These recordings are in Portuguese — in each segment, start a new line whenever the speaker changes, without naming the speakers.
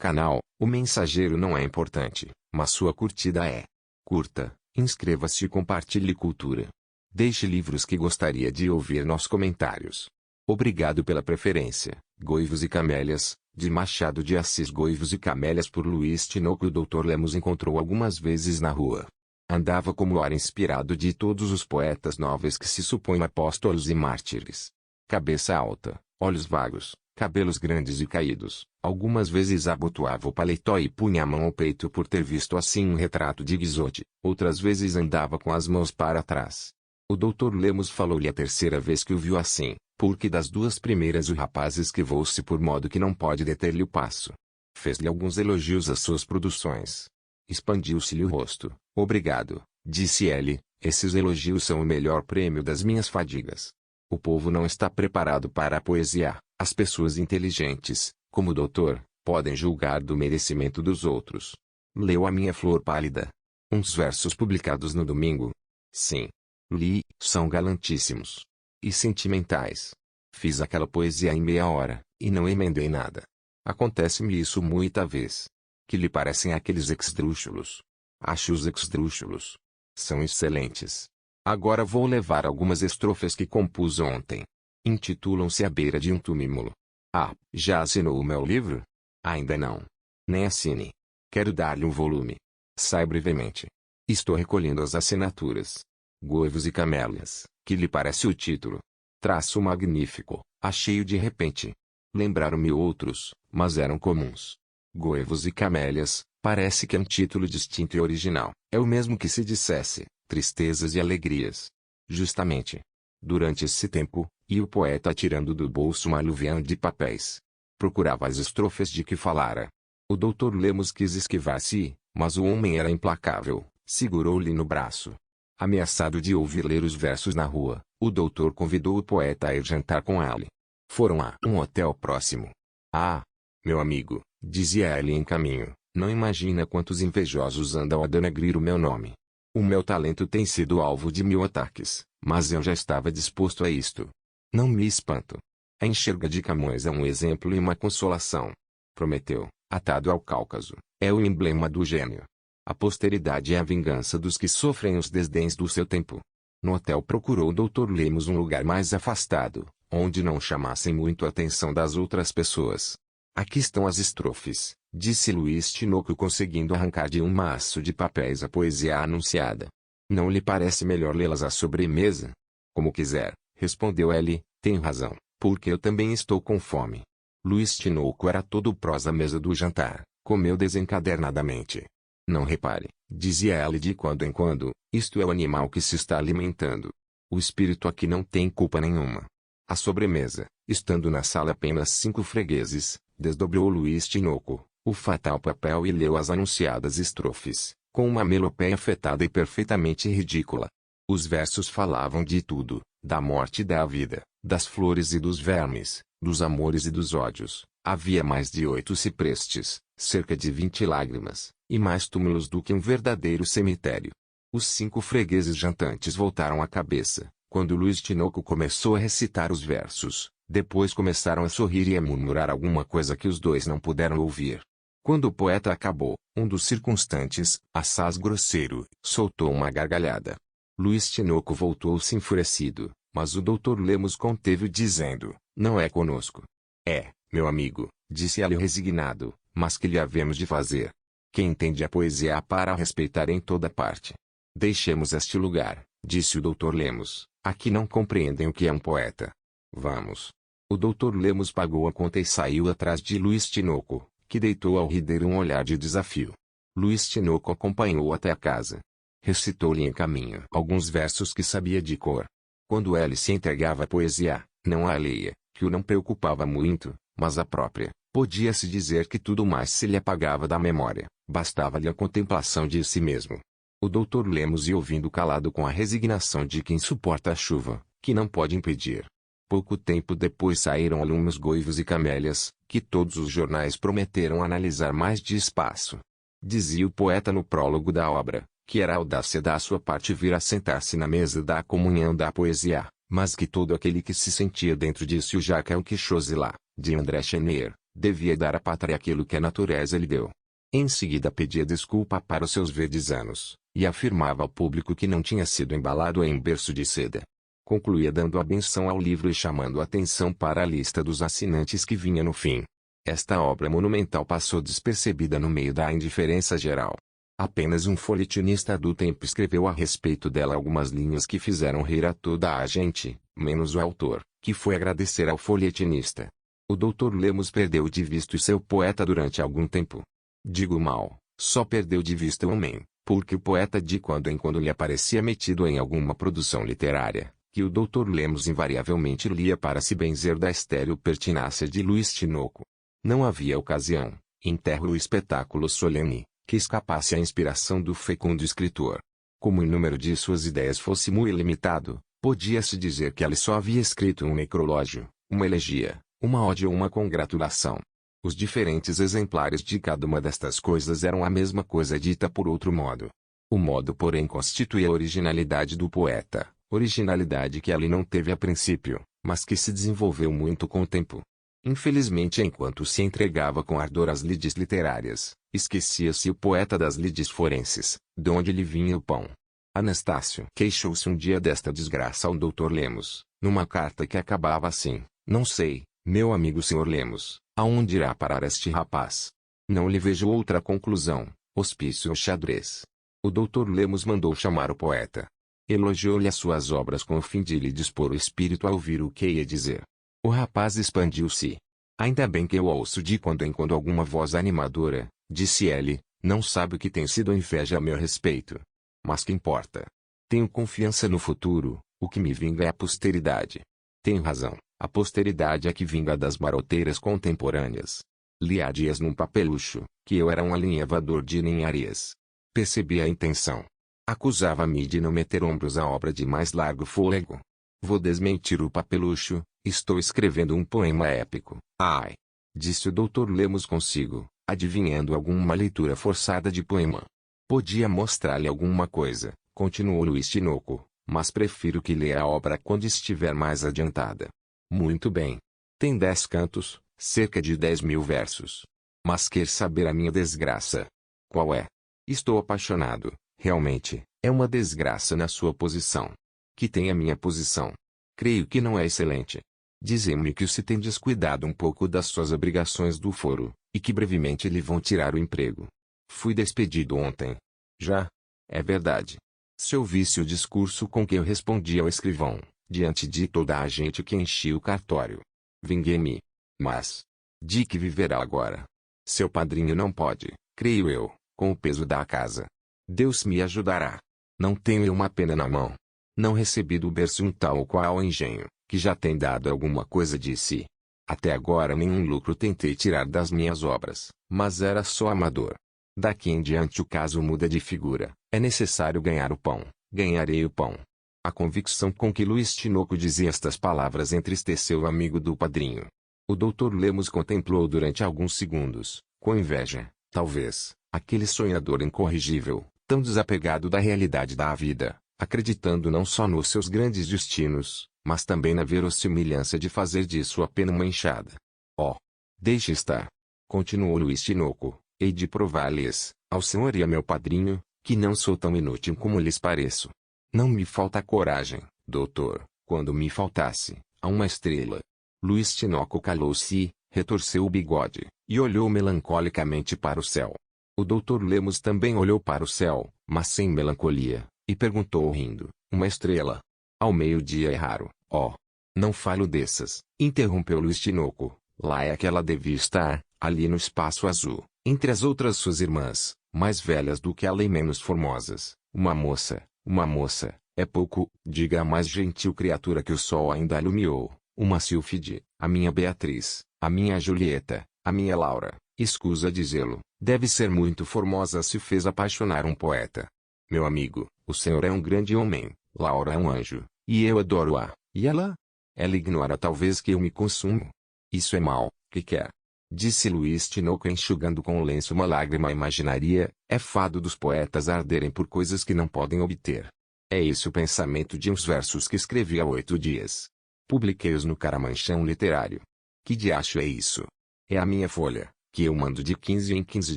canal, O Mensageiro não é importante, mas sua curtida é. Curta, inscreva-se e compartilhe cultura. Deixe livros que gostaria de ouvir nos comentários. Obrigado pela preferência. Goivos e Camélias, de Machado de Assis. Goivos e Camélias por Luiz Tinoco. O Dr. Lemos encontrou algumas vezes na rua. Andava como o ar inspirado de todos os poetas nobres que se supõem apóstolos e mártires. Cabeça alta, olhos vagos, cabelos grandes e caídos. Algumas vezes abotoava o paletó e punha a mão ao peito por ter visto assim um retrato de Guizotti. Outras vezes andava com as mãos para trás. O Dr. Lemos falou-lhe a terceira vez que o viu assim, porque das duas primeiras o rapaz esquivou-se por modo que não pode deter-lhe o passo. Fez-lhe alguns elogios às suas produções. Expandiu-se-lhe o rosto. Obrigado, disse ele, esses elogios são o melhor prêmio das minhas fadigas. O povo não está preparado para a poesia. As pessoas inteligentes, como o doutor, podem julgar do merecimento dos outros. Leu A Minha Flor Pálida? Uns versos publicados no domingo? Sim. Li, são galantíssimos. E sentimentais. Fiz aquela poesia em meia hora, e não emendei nada. Acontece-me isso muita vez. Que lhe parecem aqueles esdrúxulos? Acho os esdrúxulos. São excelentes. Agora vou levar algumas estrofes que compus ontem. Intitulam-se À Beira de um Túmulo. Ah, já assinou o meu livro? Ainda não. Nem assine. Quero dar-lhe um volume. Sai brevemente. Estou recolhendo as assinaturas. Goivos e Camélias, que lhe parece o título? Traço magnífico, achei-o de repente. Lembraram-me outros, mas eram comuns. Goivos e Camélias, parece que é um título distinto e original. É o mesmo que se dissesse, Tristezas e Alegrias. Justamente. Durante esse tempo, ia o poeta tirando do bolso uma aluvião de papéis. Procurava as estrofes de que falara. O Dr. Lemos quis esquivar-se, mas o homem era implacável, segurou-lhe no braço. Ameaçado de ouvir ler os versos na rua, o doutor convidou o poeta a ir jantar com ele. Foram a um hotel próximo. Ah, meu amigo, dizia ele em caminho, não imagina quantos invejosos andam a denegrir o meu nome. O meu talento tem sido alvo de 1000 ataques, mas eu já estava disposto a isto. Não me espanto. A enxerga de Camões é um exemplo e uma consolação. Prometeu, atado ao Cáucaso, é o emblema do gênio. A posteridade é a vingança dos que sofrem os desdéns do seu tempo. No hotel procurou o Dr. Lemos um lugar mais afastado, onde não chamassem muito a atenção das outras pessoas. Aqui estão as estrofes, disse Luiz Tinoco conseguindo arrancar de um maço de papéis a poesia anunciada. Não lhe parece melhor lê-las à sobremesa? Como quiser, respondeu ele, tem razão, porque eu também estou com fome. Luiz Tinoco era todo prós à mesa do jantar, comeu desencadernadamente. Não repare, dizia ela de quando em quando, isto é o animal que se está alimentando. O espírito aqui não tem culpa nenhuma. À sobremesa, estando na sala apenas 5 fregueses, desdobrou Luiz Tinoco o fatal papel e leu as anunciadas estrofes, com uma melopeia afetada e perfeitamente ridícula. Os versos falavam de tudo, da morte e da vida, das flores e dos vermes, dos amores e dos ódios. Havia mais de 8 ciprestes, cerca de 20 lágrimas, e mais túmulos do que um verdadeiro cemitério. Os 5 fregueses jantantes voltaram a cabeça, quando Luiz Tinoco começou a recitar os versos. Depois começaram a sorrir e a murmurar alguma coisa que os dois não puderam ouvir. Quando o poeta acabou, um dos circunstantes, assaz grosseiro, soltou uma gargalhada. Luiz Tinoco voltou-se enfurecido, mas o Dr. Lemos conteve-o dizendo, não é conosco. É, meu amigo, disse ele resignado, mas que lhe havemos de fazer? Quem entende a poesia há para a respeitar em toda parte. Deixemos este lugar, disse o Dr. Lemos, aqui não compreendem o que é um poeta. Vamos. O Dr. Lemos pagou a conta e saiu atrás de Luiz Tinoco, que deitou ao rideiro um olhar de desafio. Luiz Tinoco acompanhou-o até a casa. Recitou-lhe em caminho alguns versos que sabia de cor. Quando ele se entregava à poesia, não a alheia, que o não preocupava muito, mas a própria, podia-se dizer que tudo mais se lhe apagava da memória, bastava-lhe a contemplação de si mesmo. O Dr. Lemos ia ouvindo calado com a resignação de quem suporta a chuva, que não pode impedir. Pouco tempo depois saíram alunos Goivos e Camélias, que todos os jornais prometeram analisar mais de espaço. Dizia o poeta no prólogo da obra, que era audácia da sua parte vir a sentar-se na mesa da comunhão da poesia, mas que todo aquele que se sentia dentro disse o Jacques Quixote lá, de André Chenier, Devia dar à pátria aquilo que a natureza lhe deu. Em seguida pedia desculpa para os seus verdes anos, e afirmava ao público que não tinha sido embalado em berço de seda. Concluía dando a benção ao livro e chamando a atenção para a lista dos assinantes que vinha no fim. Esta obra monumental passou despercebida no meio da indiferença geral. Apenas um folhetinista do tempo escreveu a respeito dela algumas linhas que fizeram rir a toda a gente, menos o autor, que foi agradecer ao folhetinista. O Dr. Lemos perdeu de vista o seu poeta durante algum tempo. Digo mal, só perdeu de vista o homem, porque o poeta de quando em quando lhe aparecia metido em alguma produção literária, que o Dr. Lemos invariavelmente lia para se benzer da estéril pertinácia de Luiz Tinoco. Não havia ocasião, enterro ou espetáculo solene, que escapasse à inspiração do fecundo escritor. Como o número de suas ideias fosse muito limitado, podia-se dizer que ele só havia escrito um necrológio, uma elegia, uma ode ou uma congratulação. Os diferentes exemplares de cada uma destas coisas eram a mesma coisa dita por outro modo. O modo, porém, constituía a originalidade do poeta, originalidade que ele não teve a princípio, mas que se desenvolveu muito com o tempo. Infelizmente, enquanto se entregava com ardor às lides literárias, esquecia-se o poeta das lides forenses, de onde lhe vinha o pão. Anastácio queixou-se um dia desta desgraça ao Dr. Lemos, numa carta que acabava assim: "Não sei, meu amigo Sr. Lemos, aonde irá parar este rapaz? Não lhe vejo outra conclusão, hospício ou xadrez." O Dr. Lemos mandou chamar o poeta. Elogiou-lhe as suas obras com o fim de lhe dispor o espírito a ouvir o que ia dizer. O rapaz expandiu-se. "Ainda bem que eu ouço de quando em quando alguma voz animadora", disse ele, "não sabe o que tem sido inveja a meu respeito. Mas que importa? Tenho confiança no futuro, o que me vinga é a posteridade." Tem razão, a posteridade é que vinga das maroteiras contemporâneas. Li há dias num papelucho, que eu era um alinhavador de ninharias. Percebi a intenção. Acusava-me de não meter ombros à obra de mais largo fôlego. Vou desmentir o papelucho, estou escrevendo um poema épico. Ai! Disse o Dr. Lemos consigo, adivinhando alguma leitura forçada de poema. Podia mostrar-lhe alguma coisa, continuou Luiz Tinoco, mas prefiro que leia a obra quando estiver mais adiantada. Muito bem. Tem 10 cantos, cerca de 10.000 versos. Mas quer saber a minha desgraça? Qual é? Estou apaixonado, realmente, é uma desgraça na sua posição. Que tem a minha posição? Creio que não é excelente. Dizem-me que se tem descuidado um pouco das suas obrigações do foro, e que brevemente lhe vão tirar o emprego. Fui despedido ontem. Já? É verdade. Se ouvisse o discurso com que eu respondi ao escrivão, diante de toda a gente que enchia o cartório. Vinguei-me. Mas, de que viverá agora? Seu padrinho não pode, creio eu, com o peso da casa. Deus me ajudará. Não tenho eu uma pena na mão. Não recebi do berço um tal qual engenho, que já tem dado alguma coisa de si. Até agora nenhum lucro tentei tirar das minhas obras, mas era só amador. Daqui em diante o caso muda de figura, é necessário ganhar o pão, ganharei o pão. A convicção com que Luiz Tinoco dizia estas palavras entristeceu o amigo do padrinho. O Dr. Lemos contemplou durante alguns segundos, com inveja, talvez, aquele sonhador incorrigível, tão desapegado da realidade da vida, acreditando não só nos seus grandes destinos, mas também na verossimilhança de fazer disso apenas uma enxada. "Oh, deixe estar," continuou Luiz Tinoco, "hei de provar-lhes, ao senhor e a meu padrinho, que não sou tão inútil como lhes pareço. Não me falta coragem, doutor, quando me faltasse, a uma estrela." Luiz Tinoco calou-se, retorceu o bigode, e olhou melancolicamente para o céu. O Dr. Lemos também olhou para o céu, mas sem melancolia, e perguntou rindo: "Uma estrela? Ao meio-dia é raro." "Oh, não falo dessas," interrompeu Luiz Tinoco. "Lá é que ela devia estar, ali no espaço azul, entre as outras suas irmãs, mais velhas do que ela e menos formosas. Uma moça, é pouco, diga a mais gentil criatura que o sol ainda iluminou, uma sílfide, a minha Beatriz, a minha Julieta, a minha Laura, escusa dizê-lo, deve ser muito formosa se fez apaixonar um poeta. Meu amigo, o senhor é um grande homem, Laura é um anjo, e eu adoro-a, e ela? Ela ignora talvez que eu me consumo. Isso é mal, que quer?" Disse Luiz Tinoco enxugando com o lenço uma lágrima imaginaria, "é fado dos poetas arderem por coisas que não podem obter. É esse o pensamento de uns versos que escrevi há 8 dias. Publiquei-os no Caramanchão Literário. Que diacho é isso? É a minha folha, que eu mando de 15 em 15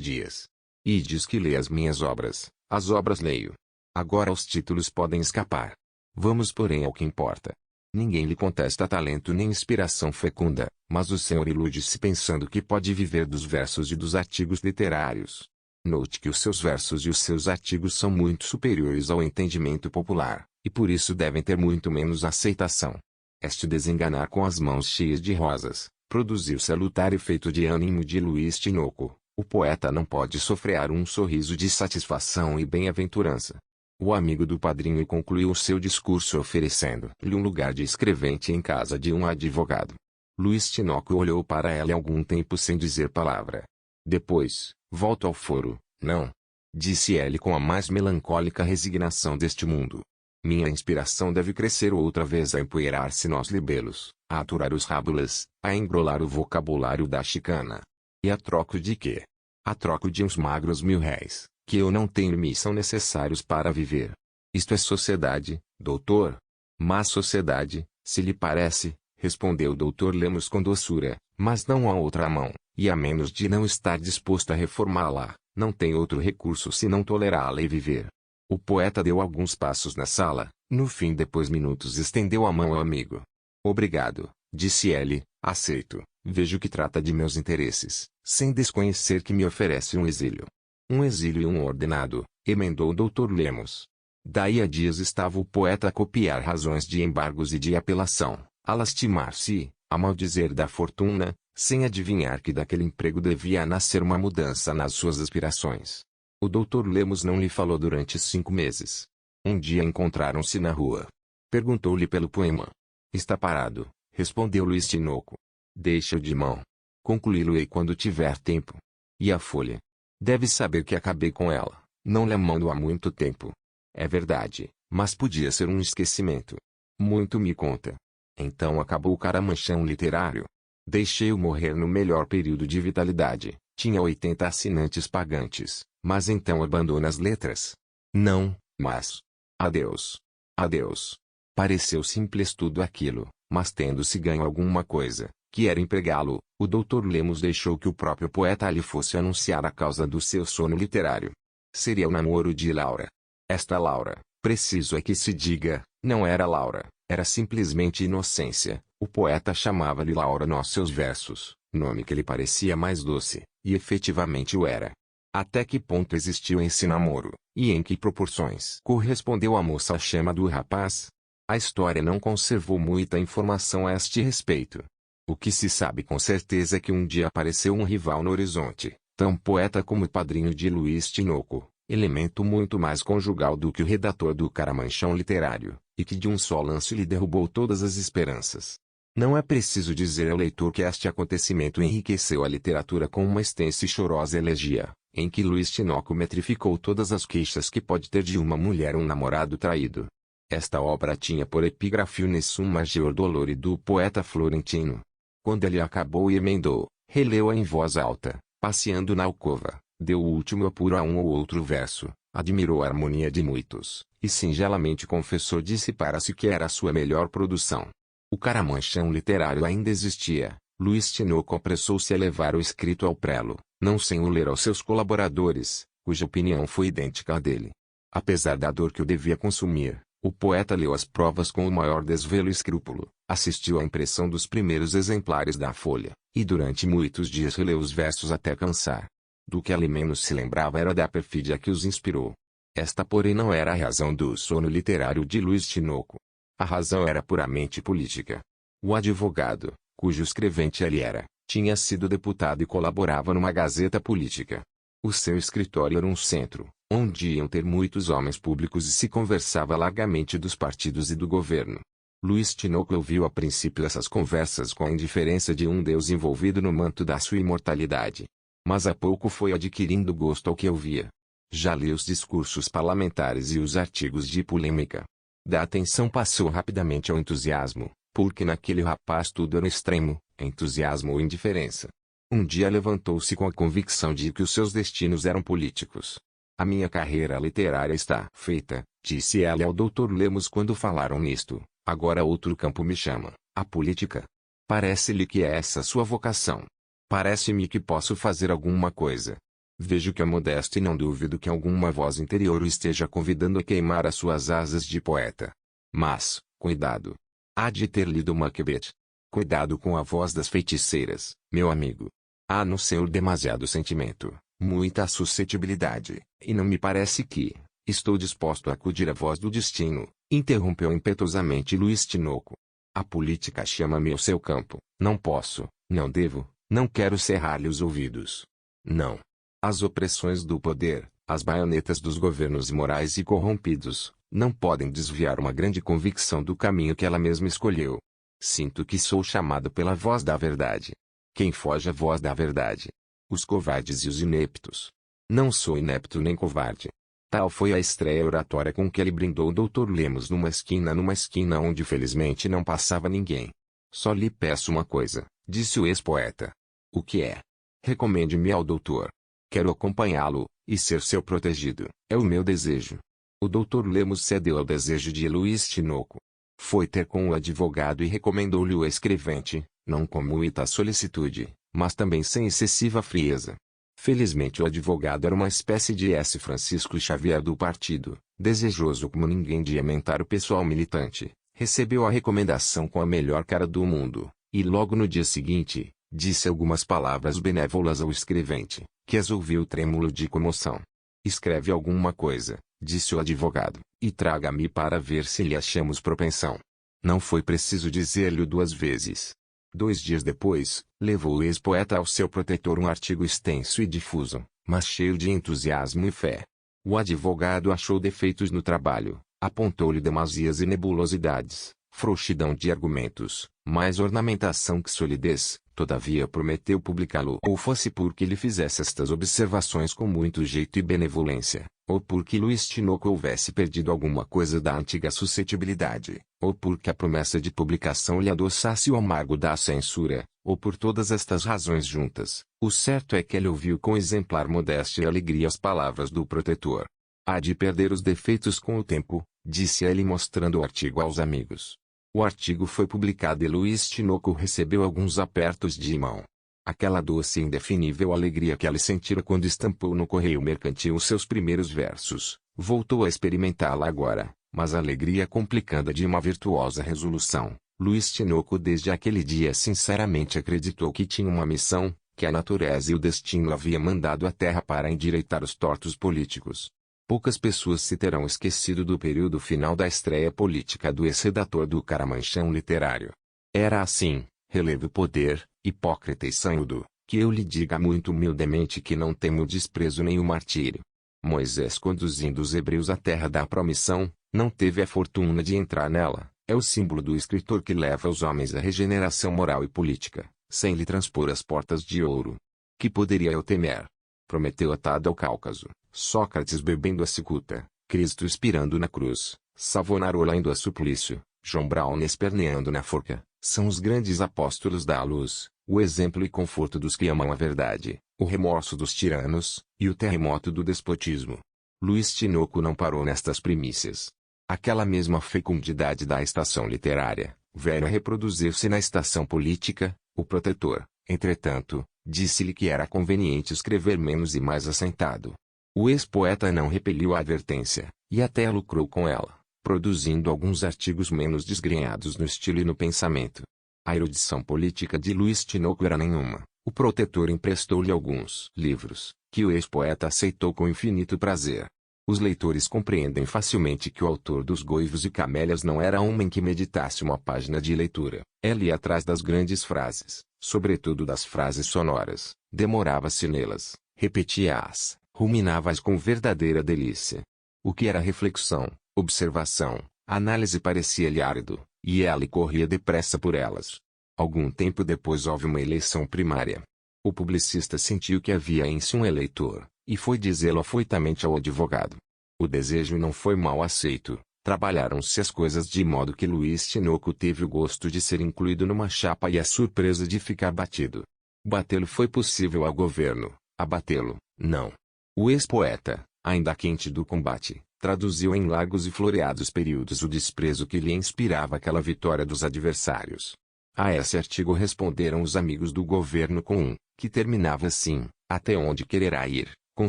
dias. E diz que lê as minhas obras, as obras leio. Agora os títulos podem escapar. Vamos porém ao que importa. Ninguém lhe contesta talento nem inspiração fecunda, mas o senhor ilude-se pensando que pode viver dos versos e dos artigos literários. Note que os seus versos e os seus artigos são muito superiores ao entendimento popular, e por isso devem ter muito menos aceitação. Este desenganar com as mãos cheias de rosas, produziu salutar efeito de ânimo de Luiz Tinoco. O poeta não pode sofrear um sorriso de satisfação e bem-aventurança. O amigo do padrinho concluiu seu discurso oferecendo-lhe um lugar de escrevente em casa de um advogado. Luiz Tinoco olhou para ela algum tempo sem dizer palavra. Depois, volto ao foro, não? Disse ele com a mais melancólica resignação deste mundo. Minha inspiração deve crescer outra vez a empoeirar-se nos libelos, a aturar os rábulas, a engrolar o vocabulário da chicana. E a troco de quê? A troco de uns magros R$ 1.000, que eu não tenho e são necessários para viver. Isto é sociedade, doutor? Má sociedade, se lhe parece, respondeu o doutor Lemos com doçura, mas não há outra mão, e a menos de não estar disposto a reformá-la, não tem outro recurso senão tolerá-la e viver. O poeta deu alguns passos na sala, no fim depois minutos estendeu a mão ao amigo. Obrigado, disse ele, aceito, vejo que trata de meus interesses, sem desconhecer que me oferece um exílio. Um exílio e um ordenado, emendou o doutor Lemos. Daí a dias estava o poeta a copiar razões de embargos e de apelação, a lastimar-se, a maldizer da fortuna, sem adivinhar que daquele emprego devia nascer uma mudança nas suas aspirações. O doutor Lemos não lhe falou durante 5 meses. Um dia encontraram-se na rua. Perguntou-lhe pelo poema. Está parado, respondeu Luiz Tinoco. Deixa-o de mão. Concluí-lo-ei quando tiver tempo. E a folha? Deve saber que acabei com ela, não lhe mando há muito tempo. É verdade, mas podia ser um esquecimento. Muito me conta. Então acabou o caramanchão literário. Deixei-o morrer no melhor período de vitalidade, tinha 80 assinantes pagantes, mas então abandona as letras. Não, mas... Adeus. Adeus. Pareceu simples tudo aquilo, mas tendo-se ganho alguma coisa, que era empregá-lo, o doutor Lemos deixou que o próprio poeta lhe fosse anunciar a causa do seu sono literário. Seria o namoro de Laura. Esta Laura, preciso é que se diga, não era Laura, era simplesmente inocência. O poeta chamava-lhe Laura nos seus versos, nome que lhe parecia mais doce, e efetivamente o era. Até que ponto existiu esse namoro, e em que proporções correspondeu a moça à chama do rapaz? A história não conservou muita informação a este respeito. O que se sabe com certeza é que um dia apareceu um rival no horizonte, tão poeta como o padrinho de Luiz Tinoco, elemento muito mais conjugal do que o redator do caramanchão literário, e que de um só lance lhe derrubou todas as esperanças. Não é preciso dizer ao leitor que este acontecimento enriqueceu a literatura com uma extensa e chorosa elegia, em que Luiz Tinoco metrificou todas as queixas que pode ter de uma mulher um namorado traído. Esta obra tinha por epígrafe o Nessun Maggior Dolore do poeta florentino. Quando ele acabou e emendou, releu-a em voz alta, passeando na alcova, deu o último apuro a um ou outro verso, admirou a harmonia de muitos, e singelamente confessou para-se que era a sua melhor produção. O caramanchão literário ainda existia. Luiz Tinoco apressou-se a levar o escrito ao prelo, não sem o ler aos seus colaboradores, cuja opinião foi idêntica à dele. Apesar da dor que o devia consumir, o poeta leu as provas com o maior desvelo e escrúpulo, assistiu à impressão dos primeiros exemplares da folha, e durante muitos dias releu os versos até cansar. Do que ele menos se lembrava era da perfídia que os inspirou. Esta porém não era a razão do sono literário de Luiz Tinoco. A razão era puramente política. O advogado, cujo escrevente ele era, tinha sido deputado e colaborava numa gazeta política. O seu escritório era um centro, onde iam ter muitos homens públicos e se conversava largamente dos partidos e do governo. Luiz Tinoco ouviu a princípio essas conversas com a indiferença de um deus envolvido no manto da sua imortalidade. Mas a pouco foi adquirindo gosto ao que ouvia. Já lia os discursos parlamentares e os artigos de polêmica. Da atenção passou rapidamente ao entusiasmo, porque naquele rapaz tudo era extremo, entusiasmo ou indiferença. Um dia levantou-se com a convicção de que os seus destinos eram políticos. A minha carreira literária está feita, disse ela ao Dr. Lemos quando falaram nisto, agora outro campo me chama, a política. Parece-lhe que é essa sua vocação. Parece-me que posso fazer alguma coisa. Vejo que é modesto e não duvido que alguma voz interior o esteja convidando a queimar as suas asas de poeta. Mas, cuidado. Há de ter lido Macbeth. Cuidado com a voz das feiticeiras, meu amigo. Há no Senhor demasiado sentimento, muita suscetibilidade, e não me parece que estou disposto a acudir à voz do destino, interrompeu impetuosamente Luiz Tinoco. A política chama-me ao seu campo, não posso, não devo, não quero cerrar-lhe os ouvidos. Não. As opressões do poder, as baionetas dos governos imorais e corrompidos, não podem desviar uma grande convicção do caminho que ela mesma escolheu. Sinto que sou chamado pela voz da verdade. Quem foge à voz da verdade? Os covardes e os ineptos. Não sou inepto nem covarde. Tal foi a estreia oratória com que ele brindou o Dr. Lemos numa esquina onde felizmente não passava ninguém. Só lhe peço uma coisa, disse o ex-poeta. O que é? Recomende-me ao doutor. Quero acompanhá-lo, e ser seu protegido, é o meu desejo. O Dr. Lemos cedeu ao desejo de Luiz Tinoco. Foi ter com o advogado e recomendou-lhe o escrevente, não com muita solicitude, mas também sem excessiva frieza. Felizmente o advogado era uma espécie de S. Francisco Xavier do partido, desejoso como ninguém de aumentar o pessoal militante, recebeu a recomendação com a melhor cara do mundo, e logo no dia seguinte, disse algumas palavras benévolas ao escrevente, que as ouviu trêmulo de comoção. Escreve alguma coisa, disse o advogado, e traga-me para ver se lhe achamos propensão. Não foi preciso dizer-lhe 2 vezes. 2 dias depois, levou o ex-poeta ao seu protetor um artigo extenso e difuso, mas cheio de entusiasmo e fé. O advogado achou defeitos no trabalho, apontou-lhe demasias e nebulosidades, frouxidão de argumentos, mais ornamentação que solidez, todavia prometeu publicá-lo ou fosse porque lhe fizesse estas observações com muito jeito e benevolência, ou porque Luiz Tinoco houvesse perdido alguma coisa da antiga suscetibilidade, ou porque a promessa de publicação lhe adoçasse o amargo da censura, ou por todas estas razões juntas. O certo é que ele ouviu com exemplar modéstia e alegria as palavras do protetor. Há de perder os defeitos com o tempo, disse ele mostrando o artigo aos amigos. O artigo foi publicado e Luiz Tinoco recebeu alguns apertos de mão. Aquela doce e indefinível alegria que ele sentira quando estampou no correio mercantil os seus primeiros versos, voltou a experimentá-la agora, mas a alegria complicada de uma virtuosa resolução. Luiz Tinoco desde aquele dia sinceramente acreditou que tinha uma missão, que a natureza e o destino havia mandado à terra para endireitar os tortos políticos. Poucas pessoas se terão esquecido do período final da estreia política do ex-redator do Caramanchão Literário. Era assim, relevo poder, hipócrita e sanhudo, que eu lhe diga muito humildemente que não temo desprezo nem o martírio. Moisés conduzindo os hebreus à terra da promissão, não teve a fortuna de entrar nela, é o símbolo do escritor que leva os homens à regeneração moral e política, sem lhe transpor as portas de ouro. Que poderia eu temer? Prometeu atado ao Cáucaso, Sócrates bebendo a cicuta, Cristo expirando na cruz, Savonarola indo a suplício, João Brown esperneando na forca, são os grandes apóstolos da luz, o exemplo e conforto dos que amam a verdade, o remorso dos tiranos, e o terremoto do despotismo. Luiz Tinoco não parou nestas primícias. Aquela mesma fecundidade da estação literária, veio a reproduzir-se na estação política. O protetor, entretanto, disse-lhe que era conveniente escrever menos e mais assentado. O ex-poeta não repeliu a advertência, e até lucrou com ela, produzindo alguns artigos menos desgrenhados no estilo e no pensamento. A erudição política de Luiz Tinoco era nenhuma. O protetor emprestou-lhe alguns livros, que o ex-poeta aceitou com infinito prazer. Os leitores compreendem facilmente que o autor dos Goivos e Camélias não era homem que meditasse uma página de leitura. Ele ia atrás das grandes frases, sobretudo das frases sonoras, demorava-se nelas, repetia-as, ruminava-as com verdadeira delícia. O que era reflexão, observação, análise parecia-lhe árido, e ele corria depressa por elas. Algum tempo depois houve uma eleição primária. O publicista sentiu que havia em si um eleitor, e foi dizê-lo afoitamente ao advogado. O desejo não foi mal aceito, trabalharam-se as coisas de modo que Luiz Tinoco teve o gosto de ser incluído numa chapa e a surpresa de ficar batido. Batê-lo foi possível ao governo, abatê-lo, não. O ex-poeta, ainda quente do combate, traduziu em largos e floreados períodos o desprezo que lhe inspirava aquela vitória dos adversários. A esse artigo responderam os amigos do governo com um, que terminava assim: até onde quererá ir, com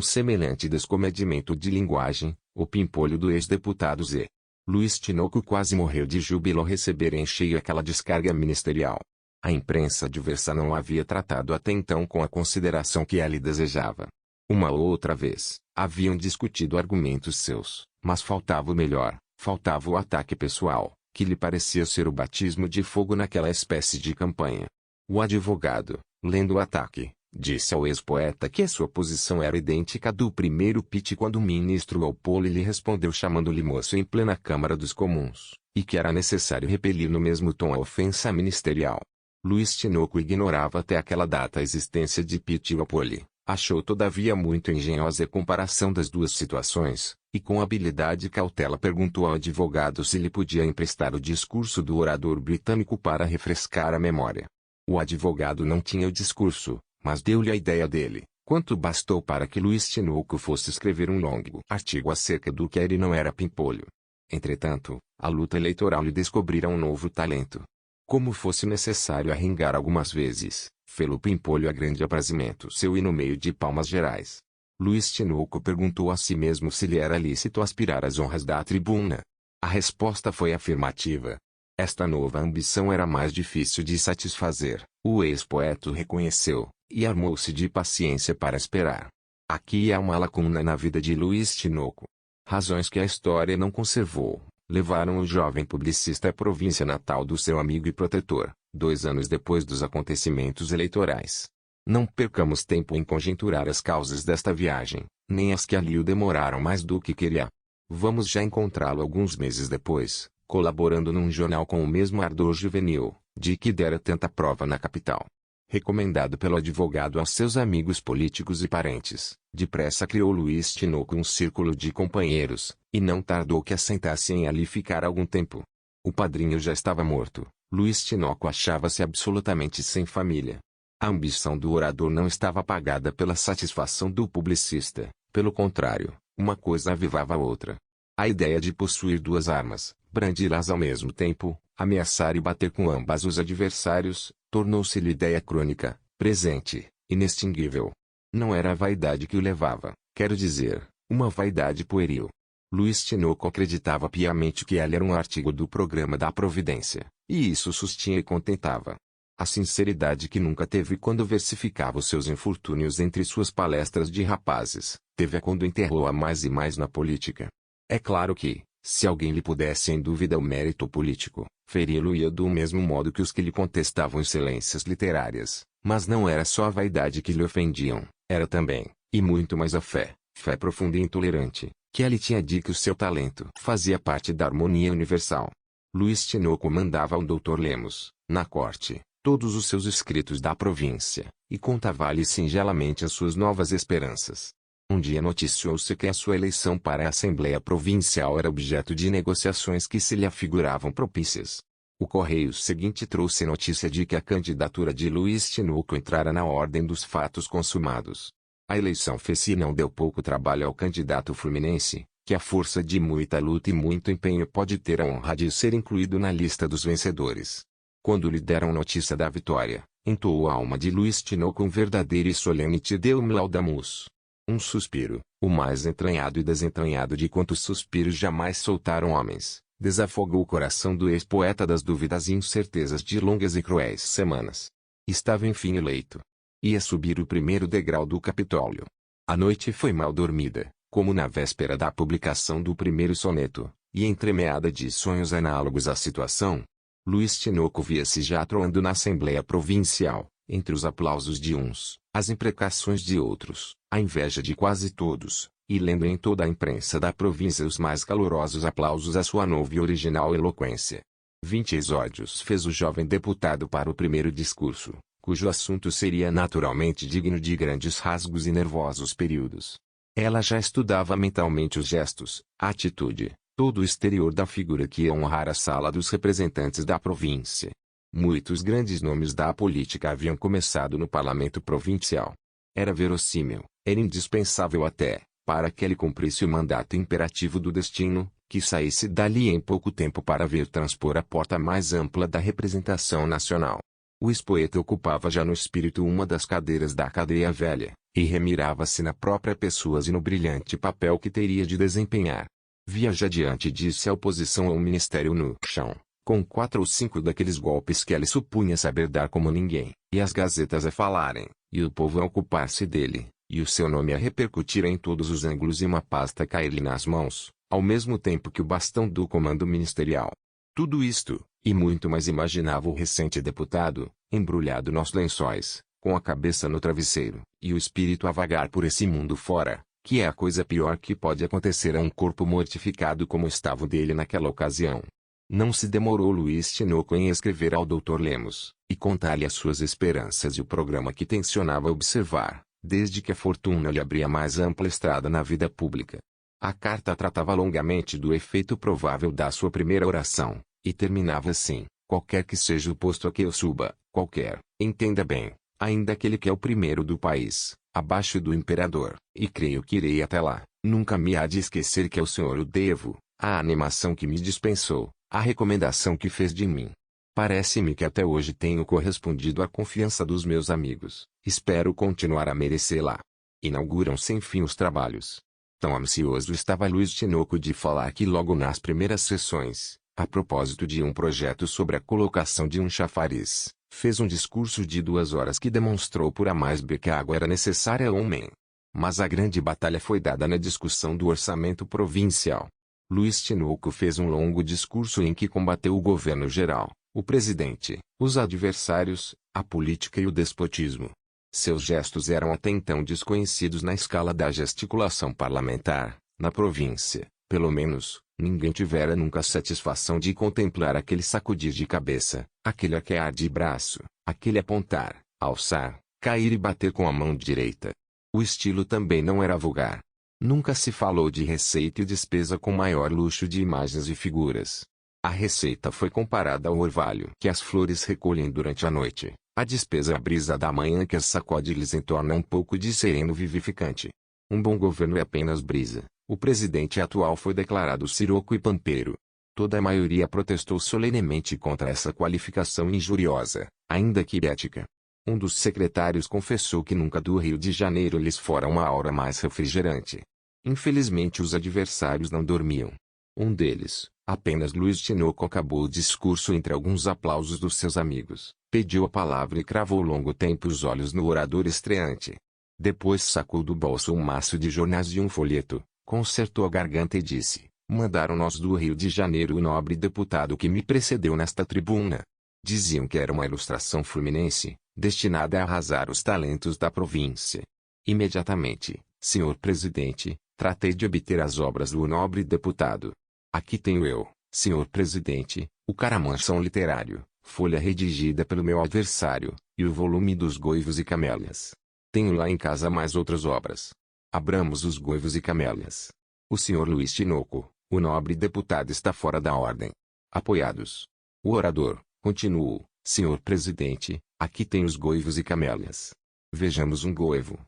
semelhante descomedimento de linguagem, o pimpolho do ex-deputado Z. Luiz Tinoco quase morreu de júbilo ao receber em cheio aquela descarga ministerial. A imprensa adversa não havia tratado até então com a consideração que ele desejava. Uma ou outra vez, haviam discutido argumentos seus, mas faltava o melhor, faltava o ataque pessoal, que lhe parecia ser o batismo de fogo naquela espécie de campanha. O advogado, lendo o ataque, disse ao ex-poeta que a sua posição era idêntica à do primeiro pitch quando o ministro Walpole lhe respondeu chamando-lhe moço em plena Câmara dos Comuns, e que era necessário repelir no mesmo tom a ofensa ministerial. Luiz Tinoco ignorava até aquela data a existência de Pitt e Walpole, achou todavia muito engenhosa a comparação das duas situações, e com habilidade e cautela perguntou ao advogado se lhe podia emprestar o discurso do orador britânico para refrescar a memória. O advogado não tinha o discurso, mas deu-lhe a ideia dele, quanto bastou para que Luiz Tinoco fosse escrever um longo artigo acerca do que era e não era pimpolho. Entretanto, a luta eleitoral lhe descobrira um novo talento. Como fosse necessário arringar algumas vezes, fê-lo pimpolho a grande aprazimento seu e no meio de palmas gerais. Luiz Tinoco perguntou a si mesmo se lhe era lícito aspirar às honras da tribuna. A resposta foi afirmativa. Esta nova ambição era mais difícil de satisfazer, o ex-poeta reconheceu, e armou-se de paciência para esperar. Aqui há uma lacuna na vida de Luiz Tinoco. Razões que a história não conservou, levaram o jovem publicista à província natal do seu amigo e protetor, 2 anos depois dos acontecimentos eleitorais. Não percamos tempo em conjecturar as causas desta viagem, nem as que ali o demoraram mais do que queria. Vamos já encontrá-lo alguns meses depois, colaborando num jornal com o mesmo ardor juvenil, de que dera tanta prova na capital. Recomendado pelo advogado aos seus amigos políticos e parentes, depressa criou Luiz Tinoco um círculo de companheiros, e não tardou que assentassem ali ficar algum tempo. O padrinho já estava morto, Luiz Tinoco achava-se absolutamente sem família. A ambição do orador não estava apagada pela satisfação do publicista, pelo contrário, uma coisa avivava a outra. A ideia de possuir 2 armas, brandi-las ao mesmo tempo, ameaçar e bater com ambas os adversários, tornou-se-lhe ideia crônica, presente, inextinguível. Não era a vaidade que o levava, quero dizer, uma vaidade pueril. Luiz Tinoco acreditava piamente que ela era um artigo do programa da Providência, e isso sustinha e contentava. A sinceridade que nunca teve quando versificava os seus infortúnios entre suas palestras de rapazes, teve-a quando enterrou-a mais e mais na política. É claro que, se alguém lhe pudesse em dúvida o mérito político, feri-lo-ia do mesmo modo que os que lhe contestavam excelências literárias, mas não era só a vaidade que lhe ofendiam, era também, e muito mais a fé profunda e intolerante, que ele tinha de que o seu talento fazia parte da harmonia universal. Luiz Tinoco mandava ao Dr. Lemos, na corte, todos os seus escritos da província, e contava-lhe singelamente as suas novas esperanças. Um dia noticiou-se que a sua eleição para a Assembleia Provincial era objeto de negociações que se lhe afiguravam propícias. O correio seguinte trouxe notícia de que a candidatura de Luiz Tinoco entrara na ordem dos fatos consumados. A eleição fez-se e não deu pouco trabalho ao candidato fluminense, que à força de muita luta e muito empenho pode ter a honra de ser incluído na lista dos vencedores. Quando lhe deram notícia da vitória, entoou a alma de Luiz Tinoco um verdadeiro e solene Te Deum laudamus. Um suspiro, o mais entranhado e desentranhado de quantos suspiros jamais soltaram homens, desafogou o coração do ex-poeta das dúvidas e incertezas de longas e cruéis semanas. Estava enfim eleito. Ia subir o primeiro degrau do Capitólio. A noite foi mal dormida, como na véspera da publicação do primeiro soneto, e entremeada de sonhos análogos à situação. Luiz Tinoco via-se já atuando na Assembleia Provincial, entre os aplausos de uns, as imprecações de outros, a inveja de quase todos, e lendo em toda a imprensa da província os mais calorosos aplausos à sua nova e original eloquência. 20 exórdios fez o jovem deputado para o primeiro discurso, cujo assunto seria naturalmente digno de grandes rasgos e nervosos períodos. Ela já estudava mentalmente os gestos, a atitude, todo o exterior da figura que ia honrar a sala dos representantes da província. Muitos grandes nomes da política haviam começado no parlamento provincial. Era verossímil, era indispensável até, para que ele cumprisse o mandato imperativo do destino, que saísse dali em pouco tempo para ver transpor a porta mais ampla da representação nacional. O ex-poeta ocupava já no espírito uma das cadeiras da cadeia velha, e remirava-se na própria pessoa e no brilhante papel que teria de desempenhar. Via já diante disso a oposição ao ministério no chão, com 4 ou 5 daqueles golpes que ele supunha saber dar como ninguém, e as gazetas a falarem, e o povo a ocupar-se dele, e o seu nome a repercutir em todos os ângulos e uma pasta cair-lhe nas mãos, ao mesmo tempo que o bastão do comando ministerial. Tudo isto, e muito mais imaginava o recente deputado, embrulhado nos lençóis, com a cabeça no travesseiro, e o espírito a vagar por esse mundo fora, que é a coisa pior que pode acontecer a um corpo mortificado como estava o dele naquela ocasião. Não se demorou Luiz Tinoco em escrever ao Dr. Lemos, e contar-lhe as suas esperanças e o programa que tencionava observar, desde que a fortuna lhe abria mais ampla estrada na vida pública. A carta tratava longamente do efeito provável da sua primeira oração, e terminava assim: qualquer que seja o posto a que eu suba, qualquer, entenda bem, ainda aquele que é o primeiro do país, abaixo do imperador, e creio que irei até lá, nunca me há de esquecer que ao senhor o devo, a animação que me dispensou, a recomendação que fez de mim. Parece-me que até hoje tenho correspondido à confiança dos meus amigos, espero continuar a merecê-la. Inauguram-se enfim os trabalhos. Tão ansioso estava Luiz Tinoco de falar que logo nas primeiras sessões, a propósito de um projeto sobre a colocação de um chafariz, fez um discurso de 2 horas que demonstrou por A mais B que a água era necessária ao homem. Mas a grande batalha foi dada na discussão do orçamento provincial. Luiz Tinoco fez um longo discurso em que combateu o governo geral, o presidente, os adversários, a política e o despotismo. Seus gestos eram até então desconhecidos na escala da gesticulação parlamentar. Na província, pelo menos, ninguém tivera nunca a satisfação de contemplar aquele sacudir de cabeça, aquele arquear de braço, aquele apontar, alçar, cair e bater com a mão direita. O estilo também não era vulgar. Nunca se falou de receita e despesa com maior luxo de imagens e figuras. A receita foi comparada ao orvalho que as flores recolhem durante a noite, a despesa à brisa da manhã que as sacode e lhes entorna um pouco de sereno vivificante. Um bom governo é apenas brisa. O presidente atual foi declarado siroco e pampeiro. Toda a maioria protestou solenemente contra essa qualificação injuriosa, ainda que ética. Um dos secretários confessou que nunca do Rio de Janeiro lhes fora uma aura mais refrigerante. Infelizmente os adversários não dormiam. Um deles, apenas Luiz Tinoco, acabou o discurso entre alguns aplausos dos seus amigos, pediu a palavra e cravou longo tempo os olhos no orador estreante. Depois sacou do bolso um maço de jornais e um folheto, concertou a garganta e disse: mandaram-nos do Rio de Janeiro o nobre deputado que me precedeu nesta tribuna. Diziam que era uma ilustração fluminense, destinada a arrasar os talentos da província. Imediatamente, senhor presidente, tratei de obter as obras do nobre deputado. Aqui tenho eu, senhor presidente, o Caramanchão literário, folha redigida pelo meu adversário, e o volume dos Goivos e Camélias. Tenho lá em casa mais outras obras. Abramos os Goivos e Camélias. O senhor Luiz Tinoco, o nobre deputado, está fora da ordem. Apoiados. O orador, continuou: senhor presidente, aqui tem os Goivos e Camélias. Vejamos um goivo,